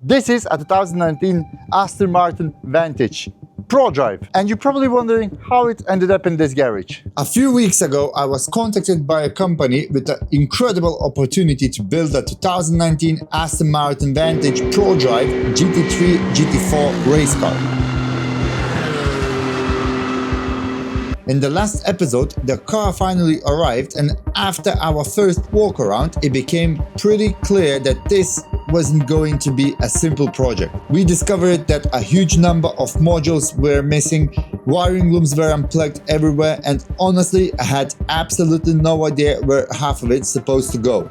This is a 2019 Aston Martin Vantage Prodrive, and you're probably wondering how it ended up in this garage. A few weeks ago, I was contacted by a company with an incredible opportunity to build a 2019 Aston Martin Vantage Prodrive GT3 GT4 race car. In the last episode, the car finally arrived, and after our first walk around, it became pretty clear that this wasn't going to be a simple project. We discovered that a huge number of modules were missing, wiring looms were unplugged everywhere, and honestly, I had absolutely no idea where half of it's supposed to go.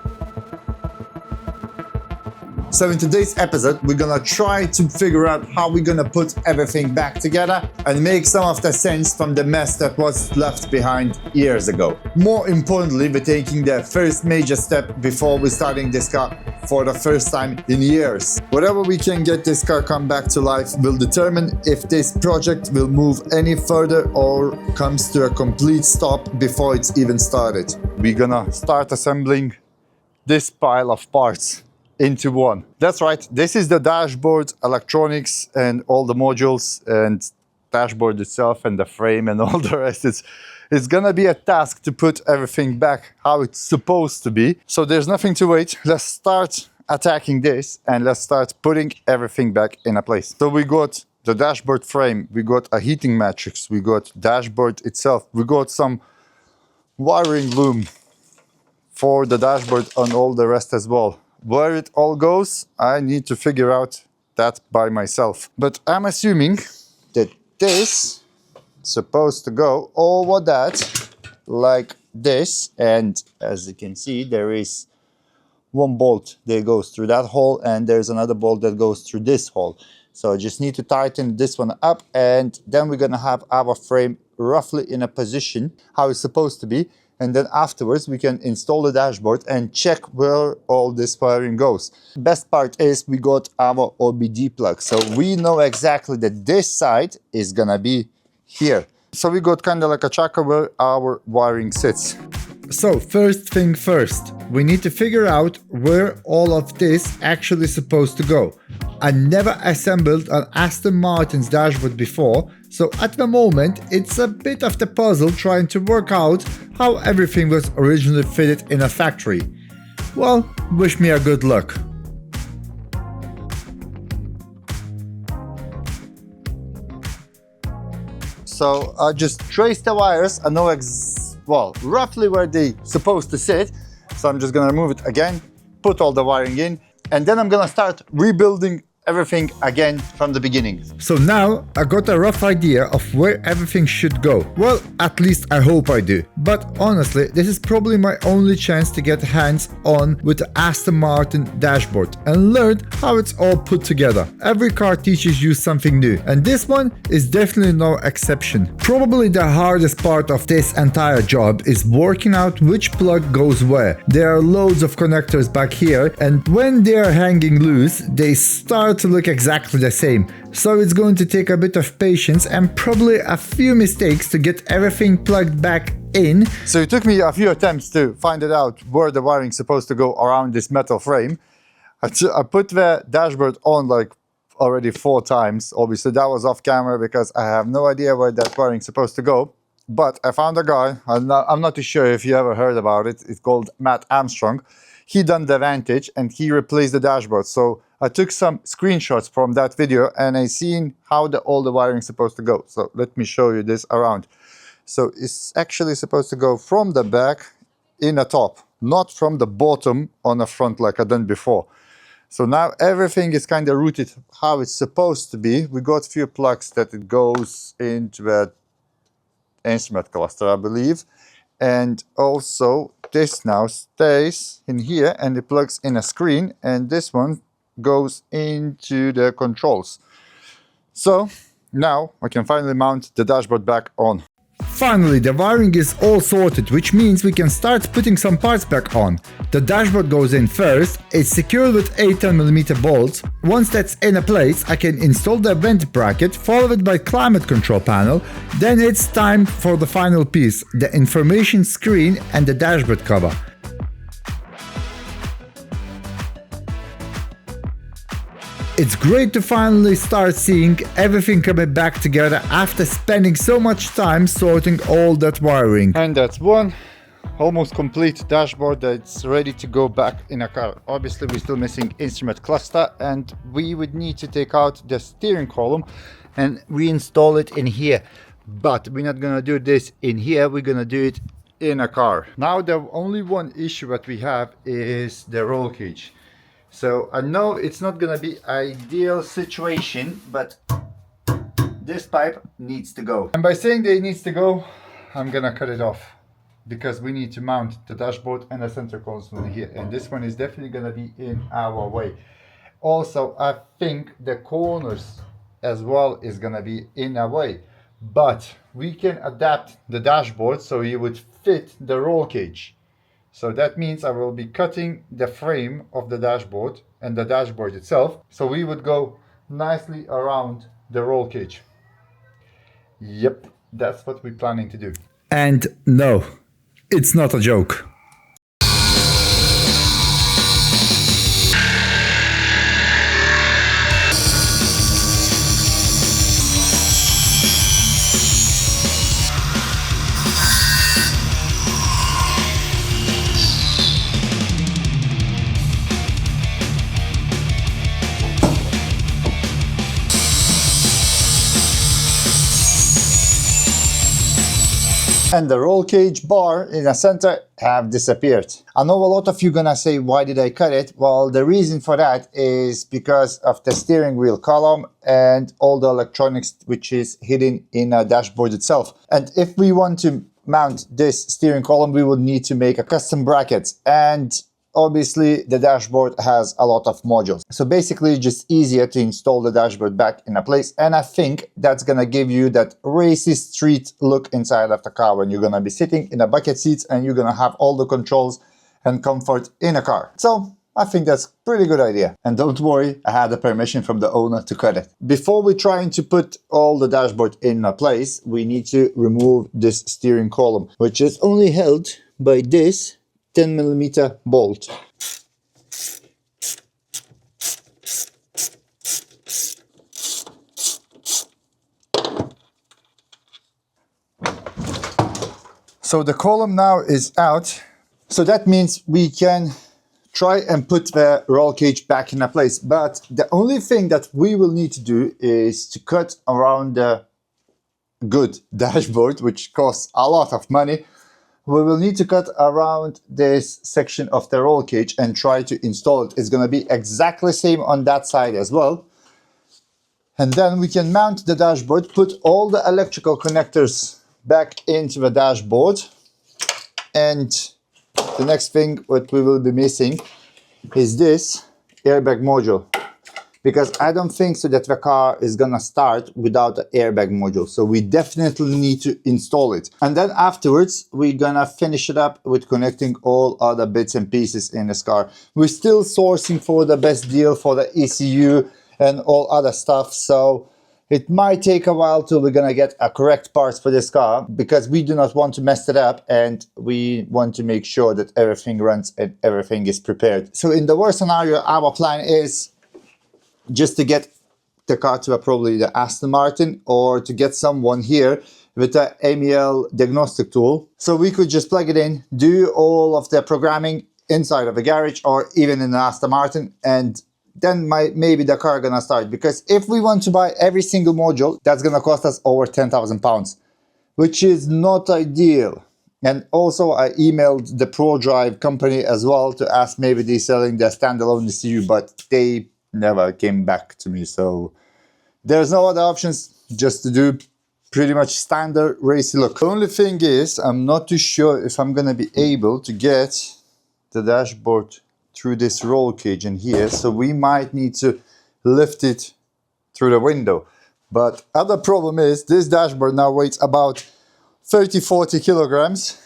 So in today's episode, we're gonna try to figure out how we're gonna put everything back together and make some of the sense from the mess that was left behind years ago. More importantly, we're taking the first major step before we're starting this car for the first time in years. Whatever we can get this car come back to life will determine if this project will move any further or comes to a complete stop before it's even started. We're gonna start assembling this pile of parts into one. That's right, this is the dashboard, electronics and all the modules and dashboard itself and the frame and all the rest. It's gonna be a task to put everything back how it's supposed to be. So there's nothing to wait. Let's start attacking this and let's start putting everything back in a place. So we got the dashboard frame, we got a heating matrix, we got dashboard itself, we got some wiring loom for the dashboard and all the rest as well. Where it all goes, I need to figure out that by myself. But I'm assuming that this is supposed to go over that like this. And as you can see, there is one bolt that goes through that hole and there's another bolt that goes through this hole. So I just need to tighten this one up and then we're gonna have our frame roughly in a position how it's supposed to be. And then afterwards we can install the dashboard and check where all this wiring goes. Best part is we got our OBD plug, so we know exactly that this side is gonna be here. So we got kind of like a tracker where our wiring sits. So first thing first, we need to figure out where all of this actually supposed to go. I never assembled an Aston Martin's dashboard before, so at the moment it's a bit of the puzzle trying to work out how everything was originally fitted in a factory. Well, wish me a good luck. So I just traced the wires. I know roughly where they supposed to sit. So I'm just gonna remove it again, put all the wiring in, and then I'm gonna start rebuilding everything again from the beginning. So now I got a rough idea of where everything should go. Well, at least I hope I do. But honestly, this is probably my only chance to get hands on with the Aston Martin dashboard and learn how it's all put together. Every car teaches you something new, and this one is definitely no exception. Probably the hardest part of this entire job is working out which plug goes where. There are loads of connectors back here, and when they are hanging loose, they start to look exactly the same. So it's going to take a bit of patience and probably a few mistakes to get everything plugged back in. So it took me a few attempts to find it out where the wiring's supposed to go around this metal frame. I put the dashboard on like already 4 times. Obviously that was off camera because I have no idea where that wiring's supposed to go. But I found a guy, I'm not too sure if you ever heard about it, it's called Matt Armstrong. He done the Vantage and he replaced the dashboard. So I took some screenshots from that video and I seen how all the wiring is supposed to go. So let me show you this around. So it's actually supposed to go from the back in the top, not from the bottom on the front like I done before. So now everything is kind of routed how it's supposed to be. We got a few plugs that it goes into an instrument cluster, I believe. And also this now stays in here and it plugs in a screen, and this one goes into the controls. So now I can finally mount the dashboard back on. Finally, the wiring is all sorted, which means we can start putting some parts back on. The dashboard goes in first, it's secured with 8 10mm bolts. Once that's in a place, I can install the vent bracket, followed by climate control panel. Then it's time for the final piece, the information screen and the dashboard cover. It's great to finally start seeing everything coming back together after spending so much time sorting all that wiring. And that's one almost complete dashboard that's ready to go back in a car. Obviously we're still missing instrument cluster, and we would need to take out the steering column and reinstall it in here. But we're not gonna do this in here, we're gonna do it in a car. Now the only one issue that we have is the roll cage. So I know it's not gonna be ideal situation, but this pipe needs to go. And by saying that it needs to go, I'm gonna cut it off, because we need to mount the dashboard and the center console here, and this one is definitely gonna be in our way. Also, I think the corners as well is gonna be in our way, but we can adapt the dashboard so it would fit the roll cage. So that means I will be cutting the frame of the dashboard and the dashboard itself, so we would go nicely around the roll cage. Yep, that's what we're planning to do. And no, it's not a joke. And the roll cage bar in the center have disappeared. I know a lot of you gonna say, why did I cut it? Well, the reason for that is because of the steering wheel column and all the electronics which is hidden in a dashboard itself. And if we want to mount this steering column, we would need to make a custom bracket. And obviously the dashboard has a lot of modules. So basically it's just easier to install the dashboard back in a place. And I think that's gonna give you that racy street look inside of the car when you're gonna be sitting in a bucket seats and you're gonna have all the controls and comfort in a car. So I think that's a pretty good idea. And don't worry, I had the permission from the owner to cut it. Before we're trying to put all the dashboard in a place, we need to remove this steering column, which is only held by this 10mm bolt. So the column now is out. So that means we can try and put the roll cage back in a place. But the only thing that we will need to do is to cut around the good dashboard, which costs a lot of money. We will need to cut around this section of the roll cage and try to install it. It's going to be exactly same on that side as well. And then we can mount the dashboard, put all the electrical connectors back into the dashboard. And the next thing what we will be missing is this airbag module. Because I don't think so that the car is gonna start without the airbag module. So we definitely need to install it. And then afterwards, we're gonna finish it up with connecting all other bits and pieces in this car. We're still sourcing for the best deal for the ECU and all other stuff. So it might take a while till we're gonna get a correct parts for this car, because we do not want to mess it up and we want to make sure that everything runs and everything is prepared. So in the worst scenario, our plan is just to get the car to probably the Aston Martin, or to get someone here with the MEL diagnostic tool. So we could just plug it in, do all of the programming inside of a garage or even in the Aston Martin, and then maybe the car gonna start. Because if we want to buy every single module, that's gonna cost us over £10,000, which is not ideal. And also I emailed the Prodrive company as well to ask maybe they're selling the standalone ECU, but they never came back to me. So there's no other options, just to do pretty much standard racy look. The only thing is, I'm not too sure if I'm gonna be able to get the dashboard through this roll cage in here, so we might need to lift it through the window. But other problem is, this dashboard now weighs about 30-40 kilograms,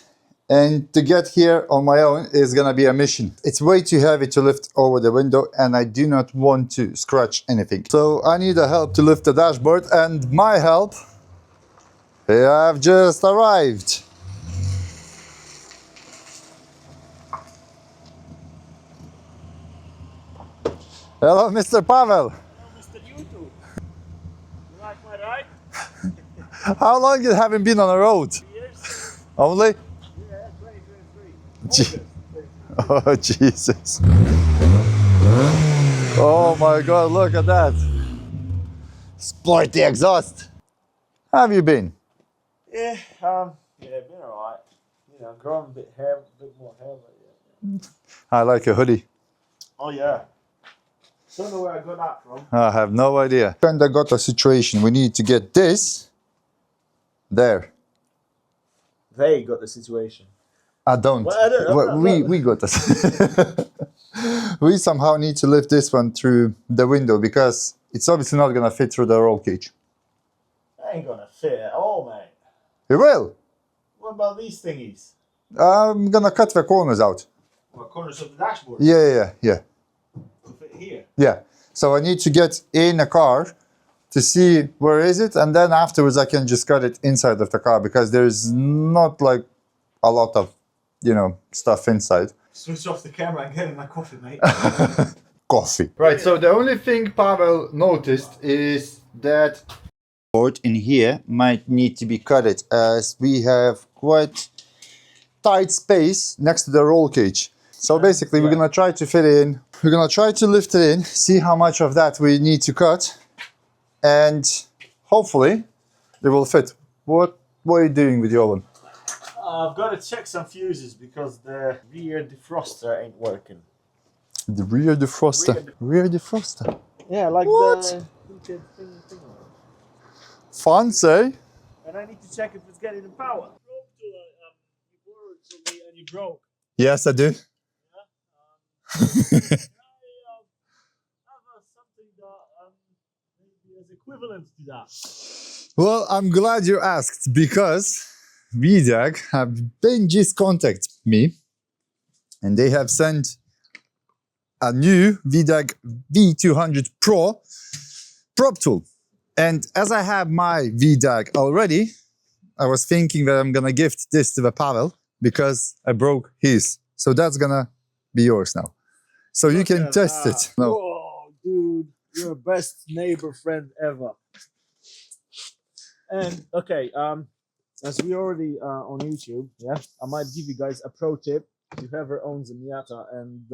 and to get here on my own is gonna be a mission. It's way too heavy to lift over the window, and I do not want to scratch anything. So I need a help to lift the dashboard, and my help have just arrived. Hello, Mr. Pavel. YouTube. You like my ride? How long you haven't been on the road? 3 years? Only? Yeah, 2023. Gee. Oh, Jesus. Oh my God, look at that. Sporty exhaust. How have you been? Yeah, been alright. You know, growing a bit more hair, but yeah. I like a hoodie. Oh yeah. Don't know where I got that from. I have no idea. And I got a situation. We need to get this there. They got the situation. I don't. Well, I don't- Well, we got this. We somehow need to lift this one through the window because it's obviously not gonna fit through the roll cage. That ain't gonna fit at all, mate. It will. What about these thingies? I'm gonna cut the corners out. What, corners of the dashboard? Yeah. To fit here. Yeah. So I need to get in a car to see where is it, and then afterwards I can just cut it inside of the car because there's not like a lot of, stuff inside. Switch off the camera and get in my coffee, mate. Coffee. Right, so the only thing Pavel noticed is that board in here might need to be cut as we have quite tight space next to the roll cage. So basically we're gonna try to fit it in. We're gonna try to lift it in, see how much of that we need to cut, and hopefully it will fit. What are you doing with your one? I've got to check some fuses because the rear defroster ain't working. The rear defroster. Rear defroster. Yeah, like What? the heated thing. Fancy. And I need to check if it's getting the power. You borrowed from me and you broke. Yes, I do. Can I have something that maybe is equivalent to that? Well, I'm glad you asked because VDAG have been just contact me and they have sent a new VDAG V200 Pro prop tool. And as I have my VDAG already, I was thinking that I'm gonna gift this to the Pavel because I broke his. So that's gonna be yours now. So you can test it. No. Whoa, dude, you're best neighbor friend ever. And okay, as we already on YouTube, I might give you guys a pro tip. Whoever owns a Miata and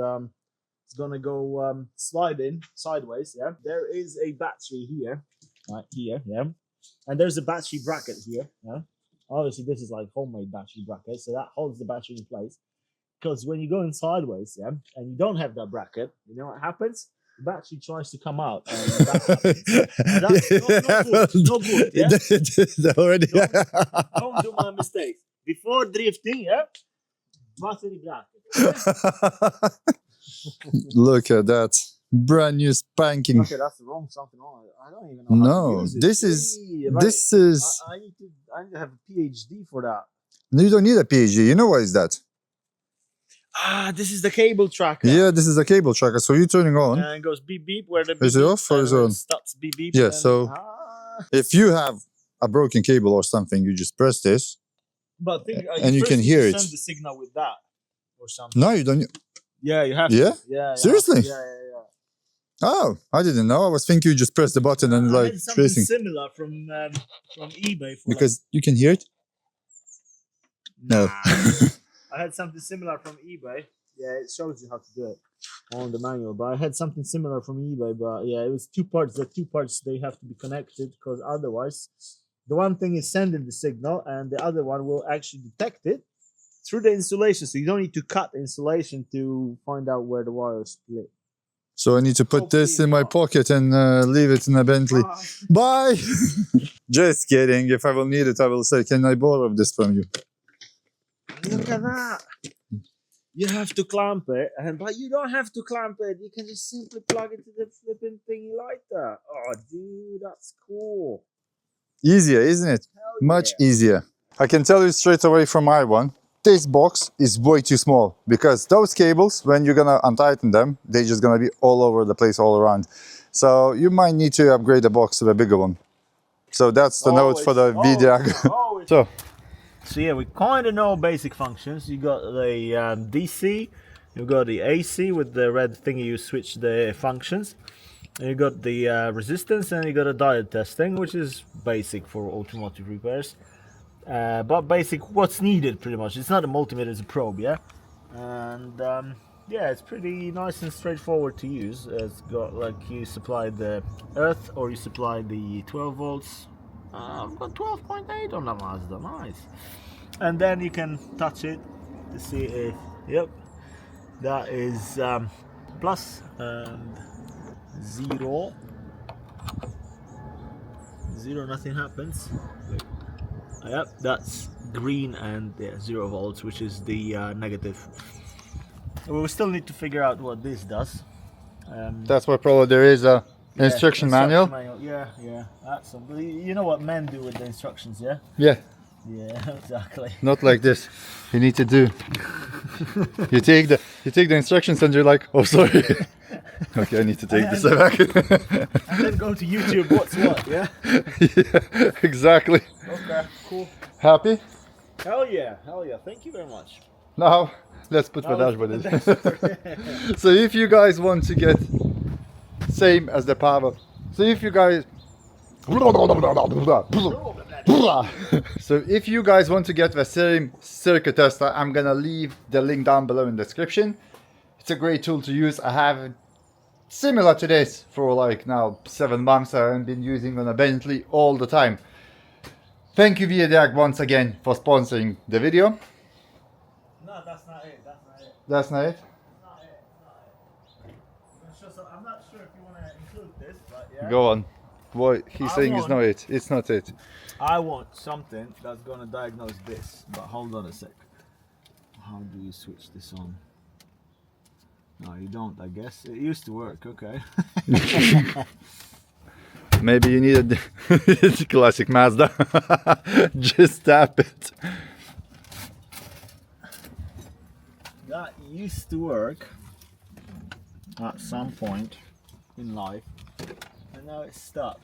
it's gonna go sliding sideways, there is a battery here, right here, and there's a battery bracket here, Obviously, this is like homemade battery bracket, so that holds the battery in place. Because when you're going sideways, and you don't have that bracket, you know what happens? The battery tries to come out. And that's no good, yeah? Already. Don't do my mistakes. Before drifting, battery bracket. Look at that. Brand new spanking. Okay, that's the wrong something on it. I don't even know how to use it. this is I need to have a PhD for that. No, you don't need a PhD. You know what is that? This is the cable tracker. Yeah, this is a cable tracker. So you're turning on. And it goes beep beep where the beep Is it off or is it on? Stops beep beep. Yeah, and, so if you have a broken cable or something, you just press this. But and you can hear it. Send the signal with that or something. No, you don't. Yeah, you have Yeah? to. Yeah. Seriously? Yeah. Oh, I didn't know. I was thinking you just press the button and I like had something tracing. similar from eBay. For Because you can hear it? No. I had something similar from eBay. Yeah, it shows you how to do it on the manual. But I had something similar from eBay. But yeah, it was two parts. The two parts, they have to be connected because otherwise, the one thing is sending the signal and the other one will actually detect it through the insulation. So you don't need to cut the insulation to find out where the wire split. So I need to put this in my pocket and leave it in a Bentley. Bye! Just kidding. If I will need it, I will say, can I borrow this from you? Look at that. You have to clamp it, but you don't have to clamp it. You can just simply plug it to the flipping thingy like that. Oh, dude, that's cool. Easier, isn't it? Hell Much yeah. easier. I can tell you straight away from my one, this box is way too small because those cables, when you're gonna untighten them, they're just gonna be all over the place, all around. So you might need to upgrade the box to a bigger one. So that's the note for the VDAG. So yeah, we kind of know basic functions. You got the DC, you got the AC with the red thingy. You switch the functions. You got the resistance, and you got a diode testing, which is basic for automotive repairs. But basic, what's needed pretty much. It's not a multimeter, it's a probe, yeah? And yeah, it's pretty nice and straightforward to use. It's got like you supply the earth or you supply the 12 volts. I've got 12.8 on the Mazda, nice. And then you can touch it to see if, yep, that is plus and 0, nothing happens. Yep, that's green and yeah, 0 volts, which is the negative. We still need to figure out what this does. That's why probably there is a instruction manual. Yeah, that's something. You know what men do with the instructions, yeah? Yeah. Yeah, exactly. Not like this. You need to do. You take the instructions and you're like, oh sorry. Okay, I need to take this back. And then go to YouTube. What's what? Yeah. Yeah, exactly. Okay, cool. Happy? Hell yeah, hell yeah. Thank you very much. Now let's put the dashboard in. So if you guys want to get same as the power, so if you guys so if you guys want to get the same circuit tester, I'm gonna leave the link down below in the description. It's a great tool to use. I have it similar to this for like now 7 months. I've been using on a Bentley all the time. Thank you ViaDag once again for sponsoring the video. No, that's not it. That's not it. That's not it? Not it. I'm not sure if you want to include this, but yeah. Go on. What he's saying is not it. It's not it. I want something that's going to diagnose this, but hold on a sec. How do you switch this on? No, you don't, I guess. It used to work, okay. Maybe you need a classic Mazda. Just tap it. That used to work at some point in life, and now it's stopped.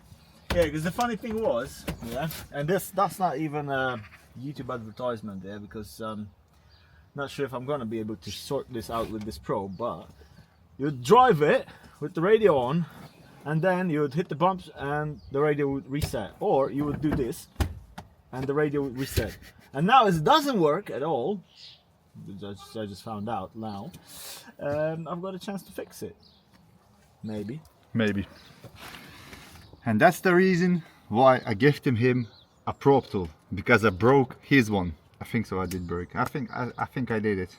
Yeah, because the funny thing was, yeah, and that's not even a YouTube advertisement there, because not sure if I'm gonna be able to sort this out with this probe, but you'd drive it with the radio on, and then you would hit the bumps and the radio would reset, or you would do this and the radio would reset. And now it doesn't work at all. I just found out now. I've got a chance to fix it. Maybe. And that's the reason why I gifted him a probe tool, because I broke his one. I think so. I did break. I think I did it.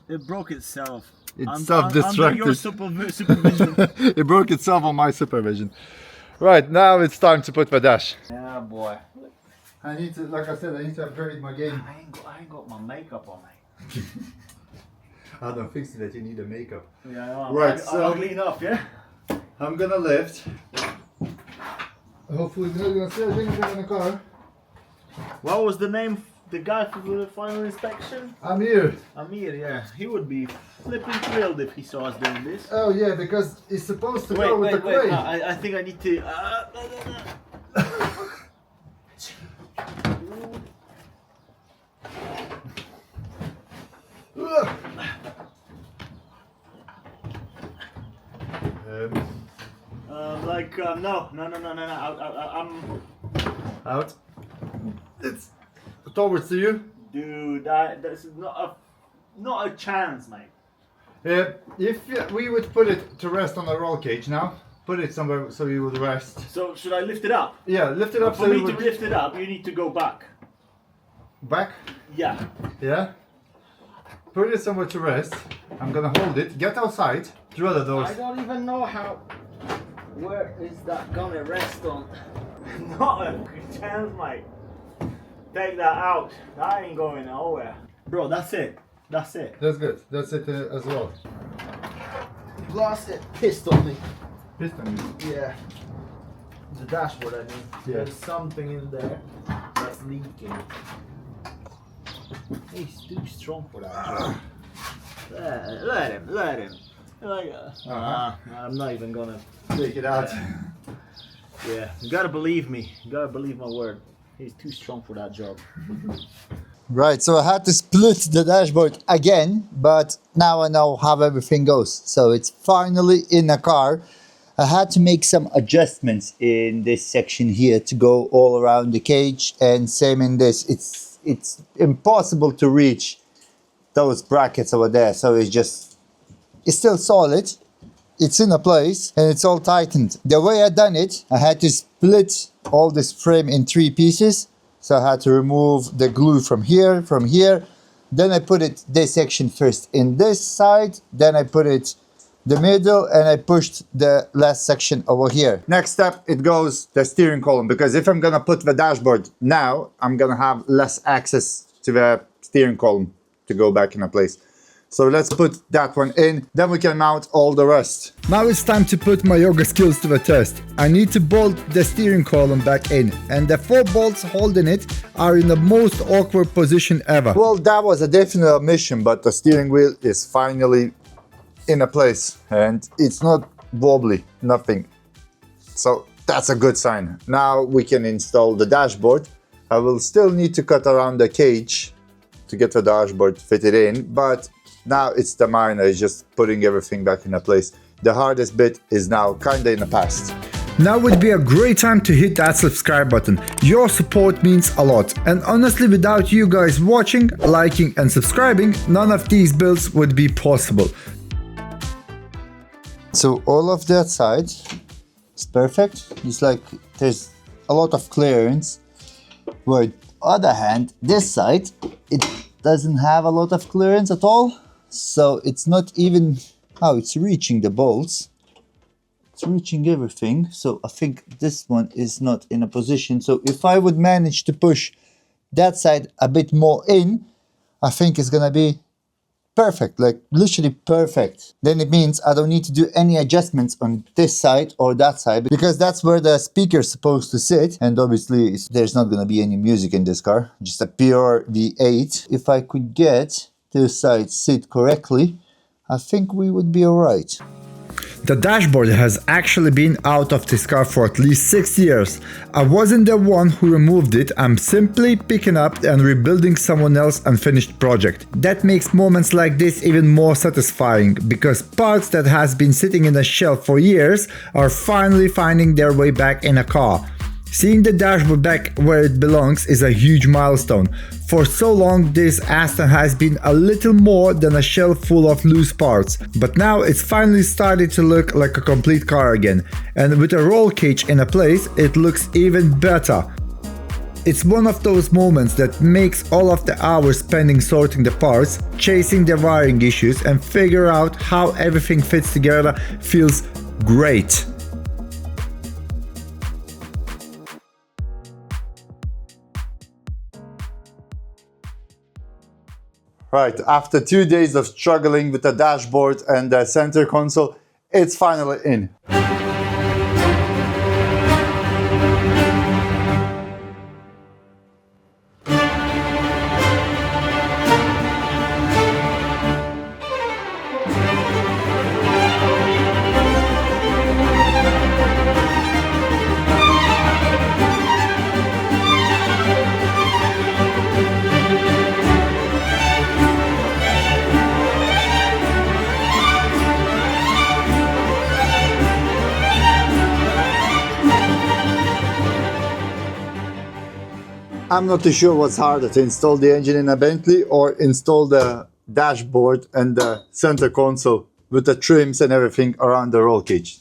It broke itself. It's self-destructed. Under your supervision. It broke itself on my supervision. Right, now it's time to put the dash. Yeah, boy. I need to, like I said, I need to upgrade my game. I ain't got my makeup on, mate. I don't think so that you need a makeup. Yeah, right, I'll clean up, yeah? I'm gonna lift. Hopefully we're not gonna see anything in the car. What was the name? The guy for the final inspection? Amir, yeah. He would be flipping thrilled if he saw us doing this. Oh yeah, because it's supposed to go with the crane. No, I think I need to... no, Out. It's towards you. dude, that's not a chance, mate. If we would put it to rest on the roll cage now, put it somewhere so you would rest. So should I lift it up? Yeah, lift it up. For me to lift it up, you need to go back. Back? Yeah. Yeah. Put it somewhere to rest. I'm gonna hold it. Get outside. Drill the doors. I don't even know how. Where is that gonna rest on? Not a chance, mate. Take that out. That ain't going nowhere. Bro, that's it. That's it. That's good. That's it as well. Plus it pissed on me. Piston. Yeah. The dashboard, I mean. Yeah. There's something in there that's leaking. He's too strong for that job. Let him. Like, I'm not even gonna take it out. Yeah, you gotta believe me. You gotta believe my word. He's too strong for that job. Right, so I had to split the dashboard again, but now I know how everything goes. So it's finally in a car. I had to make some adjustments in this section here to go all around the cage, and same in this. It's impossible to reach those brackets over there, so it's still solid. It's in a place and it's all tightened. The way I done it, I had to split all this frame in 3 pieces. So I had to remove the glue from here, then I put it this section first in this side, then I put it the middle, and I pushed the last section over here. Next step, it goes the steering column, because if I'm gonna put the dashboard now, I'm gonna have less access to the steering column to go back in a place. So let's put that one in, then we can mount all the rest. Now it's time to put my yoga skills to the test. I need to bolt the steering column back in, and the 4 bolts holding it are in the most awkward position ever. Well, that was a definite mission, but the steering wheel is finally in a place and it's not wobbly, nothing. So that's a good sign. Now we can install the dashboard. I will still need to cut around the cage to get the dashboard fitted in, but now it's the minor, it's just putting everything back in a place. The hardest bit is now kinda in the past. Now would be a great time to hit that subscribe button. Your support means a lot, and honestly, without you guys watching, liking and subscribing, none of these builds would be possible. So all of that side is perfect. It's like there's a lot of clearance. Where other hand, this side, it doesn't have a lot of clearance at all. So it's not even how it's reaching the bolts. It's reaching everything. So I think this one is not in a position. So if I would manage to push that side a bit more in, I think it's gonna be perfect, like literally perfect. Then it means I don't need to do any adjustments on this side or that side, because that's where the speaker is supposed to sit. And obviously there's not gonna be any music in this car, just a pure V8. If I could get this side sit correctly, I think we would be alright. The dashboard has actually been out of this car for at least 6 years. I wasn't the one who removed it, I'm simply picking up and rebuilding someone else's unfinished project. That makes moments like this even more satisfying, because parts that has been sitting in a shelf for years are finally finding their way back in a car. Seeing the dashboard back where it belongs is a huge milestone. For so long, this Aston has been a little more than a shelf full of loose parts, but now it's finally started to look like a complete car again, and with a roll cage in a place, it looks even better. It's one of those moments that makes all of the hours spending sorting the parts, chasing the wiring issues, and figure out how everything fits together feels great. Right, after 2 days of struggling with the dashboard and the center console, it's finally in. I'm not too sure what's harder, to install the engine in a Bentley or install the dashboard and the center console with the trims and everything around the roll cage.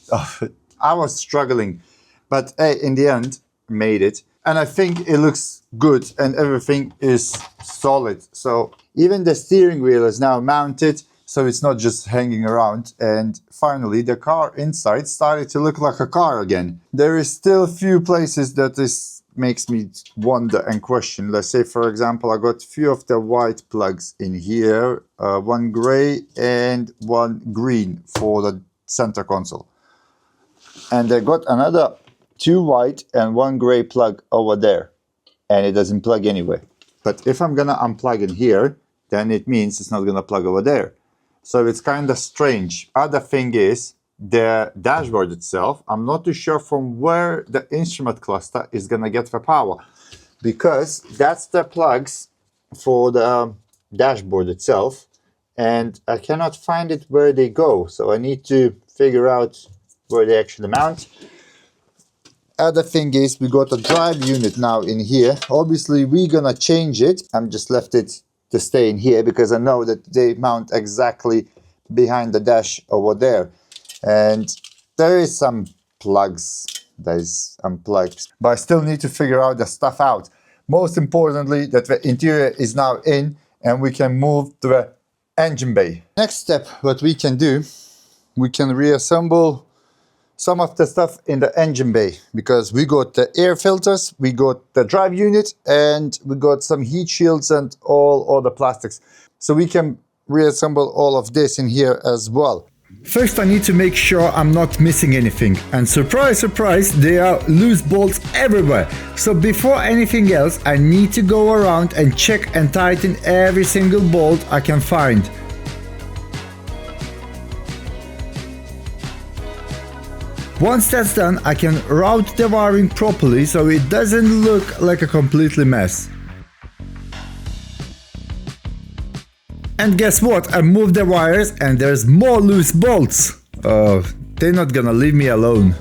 I was struggling, but hey, in the end, made it. And I think it looks good and everything is solid. So even the steering wheel is now mounted, so it's not just hanging around. And finally, the car inside started to look like a car again. There is still a few places that makes me wonder and question. Let's say, for example, I got a few of the white plugs in here, one gray and one green for the center console. And I got another 2 white and 1 gray plug over there, and it doesn't plug anyway. But if I'm gonna unplug in here, then it means it's not gonna plug over there. So it's kind of strange. Other thing is, the dashboard itself, I'm not too sure from where the instrument cluster is gonna get the power, because that's the plugs for the dashboard itself, and I cannot find it where they go. So I need to figure out where they actually mount. Other thing is we got a drive unit now in here. Obviously we're gonna change it. I'm just left it to stay in here because I know that they mount exactly behind the dash over there. And there is some plugs that is unplugged, but I still need to figure out the stuff out. Most importantly, that the interior is now in and we can move to the engine bay. Next step, what we can do, we can reassemble some of the stuff in the engine bay, because we got the air filters, we got the drive unit, and we got some heat shields and all other plastics. So we can reassemble all of this in here as well. First I need to make sure I'm not missing anything, and surprise surprise, there are loose bolts everywhere. So before anything else I need to go around and check and tighten every single bolt I can find. Once that's done, I can route the wiring properly so it doesn't look like a completely mess. And guess what? I moved the wires and there's more loose bolts. Oh, they're not gonna leave me alone.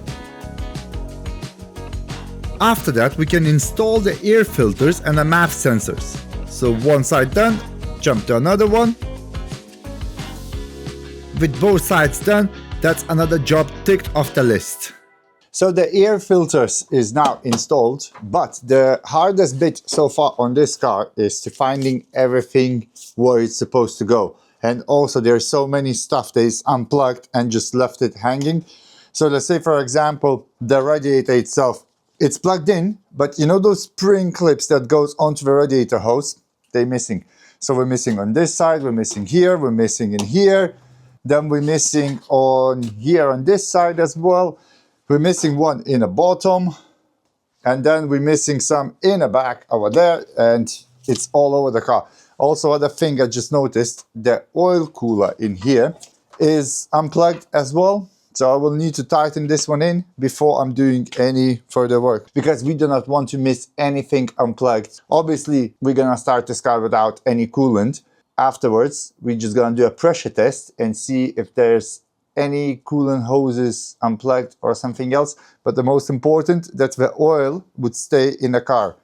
After that, we can install the air filters and the MAF sensors. So one side done, jump to another one. With both sides done, that's another job ticked off the list. So the air filters is now installed, but the hardest bit so far on this car is to finding everything where it's supposed to go. And also there's so many stuff that is unplugged and just left it hanging. So let's say, for example, the radiator itself, it's plugged in, but you know those spring clips that goes onto the radiator hose, they're missing. So we're missing on this side, we're missing here, we're missing in here. Then we're missing on here on this side as well. We're missing one in the bottom. And then we're missing some in the back over there. And it's all over the car. Also, other thing I just noticed, the oil cooler in here is unplugged as well. So I will need to tighten this one in before I'm doing any further work, because we do not want to miss anything unplugged. Obviously, we're gonna start this car without any coolant. Afterwards, we're just gonna do a pressure test and see if there's any coolant hoses unplugged or something else. But the most important, that the oil would stay in the car.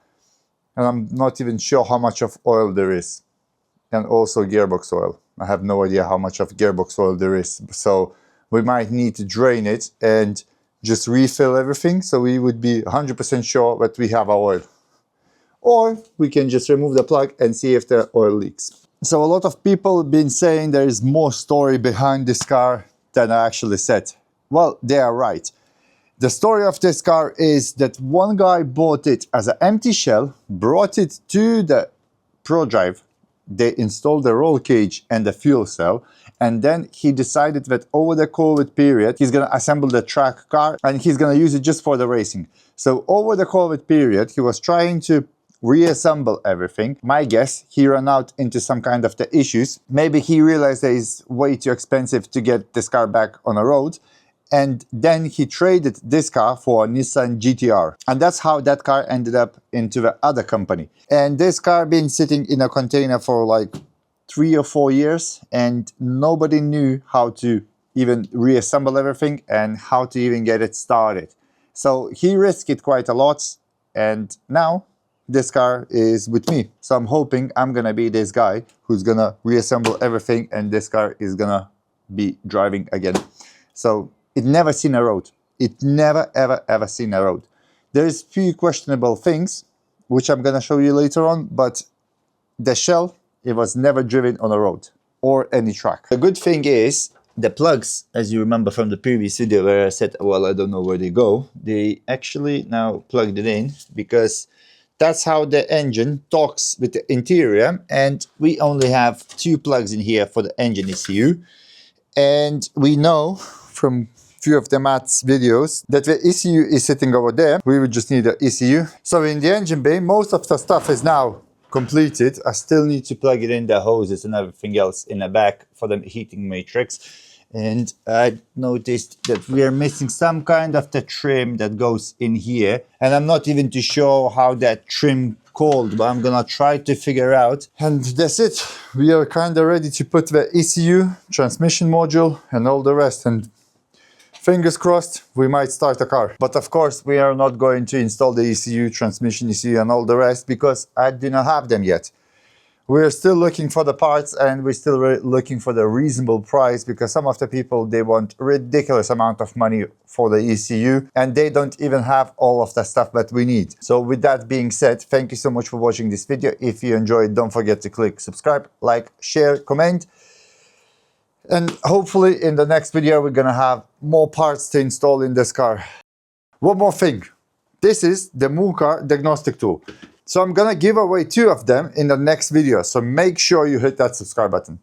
And I'm not even sure how much of oil there is. And also gearbox oil. I have no idea how much of gearbox oil there is. So we might need to drain it and just refill everything. So we would be 100% sure that we have our oil. Or we can just remove the plug and see if the oil leaks. So a lot of people have been saying there is more story behind this car than I actually said. Well, they are right. The story of this car is that one guy bought it as an empty shell, brought it to the Prodrive, they installed the roll cage and the fuel cell, and then he decided that over the COVID period, he's gonna assemble the track car and he's gonna use it just for the racing. So over the COVID period, he was trying to reassemble everything. My guess, he ran out into some kind of the issues. Maybe he realized that it's way too expensive to get this car back on the road. And then he traded this car for a Nissan GT3. And that's how that car ended up into the other company. And this car been sitting in a container for like 3 or 4 years. And nobody knew how to even reassemble everything and how to even get it started. So he risked it quite a lot. And now this car is with me. So I'm hoping I'm gonna be this guy who's gonna reassemble everything and this car is gonna be driving again. So it never seen a road. It never ever seen a road. There's few questionable things which I'm gonna show you later on, but the shell, it was never driven on a road or any track. The good thing is the plugs, as you remember from the previous video where I said, well, I don't know where they go, they actually now plugged it in, because that's how the engine talks with the interior. And we only have 2 plugs in here for the engine ECU. And we know from few of the Matt's videos that the ECU is sitting over there. We would just need the ECU. So in the engine bay, most of the stuff is now completed. I still need to plug it in, the hoses and everything else in the back for the heating matrix. And I noticed that we are missing some kind of the trim that goes in here. And I'm not even too sure how that trim called, but I'm gonna try to figure out. And that's it. We are kind of ready to put the ECU, transmission module and all the rest. And Fingers crossed, we might start a car. But of course, we are not going to install the ECU, transmission ECU and all the rest because I do not have them yet. We're still looking for the parts and we're still looking for the reasonable price because some of the people, they want ridiculous amount of money for the ECU and they don't even have all of the stuff that we need. So with that being said, thank you so much for watching this video. If you enjoyed, don't forget to click subscribe, like, share, comment. And hopefully in the next video, we're gonna have more parts to install in this car. One more thing. This is the Car diagnostic tool. So I'm gonna give away 2 of them in the next video. So make sure you hit that subscribe button.